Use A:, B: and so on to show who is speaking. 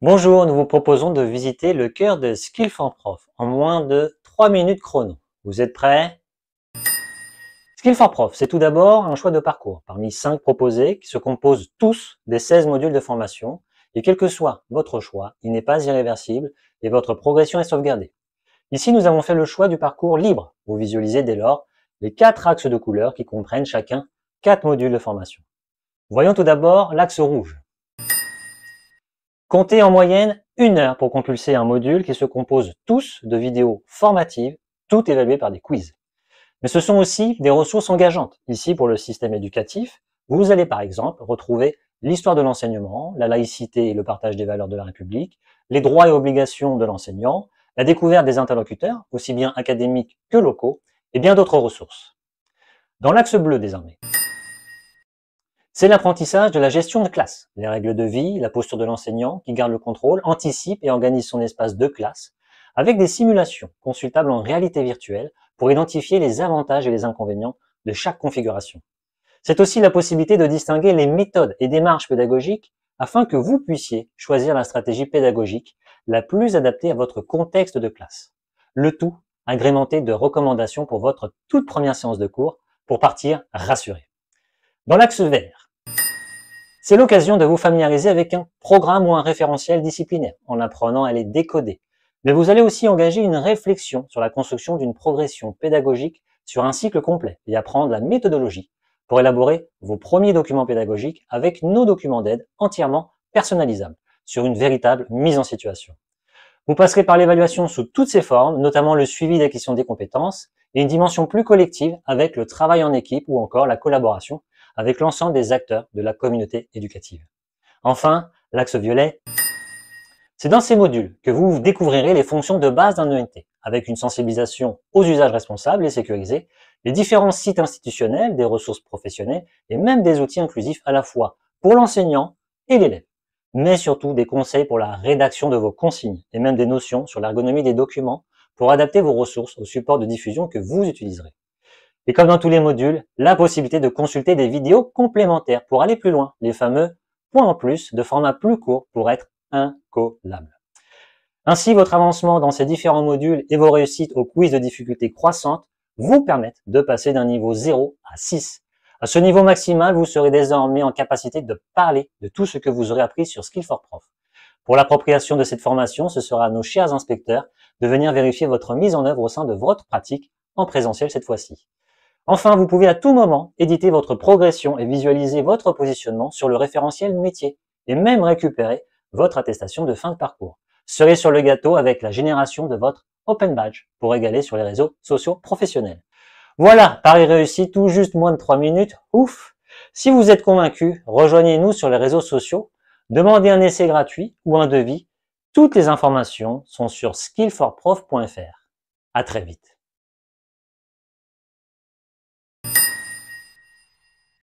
A: Bonjour, nous vous proposons de visiter le cœur de Skill4Prof en moins de 3 minutes chrono. Vous êtes prêts? Skill4Prof, c'est tout d'abord un choix de parcours parmi 5 proposés qui se composent tous des 16 modules de formation et quel que soit votre choix, il n'est pas irréversible et votre progression est sauvegardée. Ici, nous avons fait le choix du parcours libre. Vous visualisez dès lors les 4 axes de couleurs qui comprennent chacun 4 modules de formation. Voyons tout d'abord l'axe rouge. Comptez en moyenne 1 heure pour compulser un module qui se compose tous de vidéos formatives, toutes évaluées par des quiz. Mais ce sont aussi des ressources engageantes. Ici, pour le système éducatif, vous allez par exemple retrouver l'histoire de l'enseignement, la laïcité et le partage des valeurs de la République, les droits et obligations de l'enseignant, la découverte des interlocuteurs, aussi bien académiques que locaux, et bien d'autres ressources. Dans l'axe bleu désormais, c'est l'apprentissage de la gestion de classe, les règles de vie, la posture de l'enseignant qui garde le contrôle, anticipe et organise son espace de classe, avec des simulations consultables en réalité virtuelle pour identifier les avantages et les inconvénients de chaque configuration. C'est aussi la possibilité de distinguer les méthodes et démarches pédagogiques afin que vous puissiez choisir la stratégie pédagogique la plus adaptée à votre contexte de classe. Le tout agrémenté de recommandations pour votre toute première séance de cours pour partir rassuré. Dans l'axe vert, c'est l'occasion de vous familiariser avec un programme ou un référentiel disciplinaire en apprenant à les décoder. Mais vous allez aussi engager une réflexion sur la construction d'une progression pédagogique sur un cycle complet et apprendre la méthodologie pour élaborer vos premiers documents pédagogiques avec nos documents d'aide entièrement personnalisables sur une véritable mise en situation. Vous passerez par l'évaluation sous toutes ses formes, notamment le suivi d'acquisition des compétences et une dimension plus collective avec le travail en équipe ou encore la collaboration avec l'ensemble des acteurs de la communauté éducative. Enfin, l'axe violet, c'est dans ces modules que vous découvrirez les fonctions de base d'un ENT, avec une sensibilisation aux usages responsables et sécurisés, les différents sites institutionnels, des ressources professionnelles et même des outils inclusifs à la fois pour l'enseignant et l'élève, mais surtout des conseils pour la rédaction de vos consignes et même des notions sur l'ergonomie des documents pour adapter vos ressources au support de diffusion que vous utiliserez. Et comme dans tous les modules, la possibilité de consulter des vidéos complémentaires pour aller plus loin, les fameux points en plus de format plus court pour être incollables. Ainsi, votre avancement dans ces différents modules et vos réussites au quiz de difficulté croissante vous permettent de passer d'un niveau 0 à 6. À ce niveau maximal, vous serez désormais en capacité de parler de tout ce que vous aurez appris sur Skill4Prof. Pour l'appropriation de cette formation, ce sera à nos chers inspecteurs de venir vérifier votre mise en œuvre au sein de votre pratique en présentiel cette fois-ci. Enfin, vous pouvez à tout moment éditer votre progression et visualiser votre positionnement sur le référentiel métier et même récupérer votre attestation de fin de parcours. Cerise sur le gâteau avec la génération de votre Open Badge pour égaler sur les réseaux sociaux professionnels. Voilà, pari réussi, tout juste moins de 3 minutes, ouf! Si vous êtes convaincu, rejoignez-nous sur les réseaux sociaux, demandez un essai gratuit ou un devis. Toutes les informations sont sur skill4prof.fr. À très vite.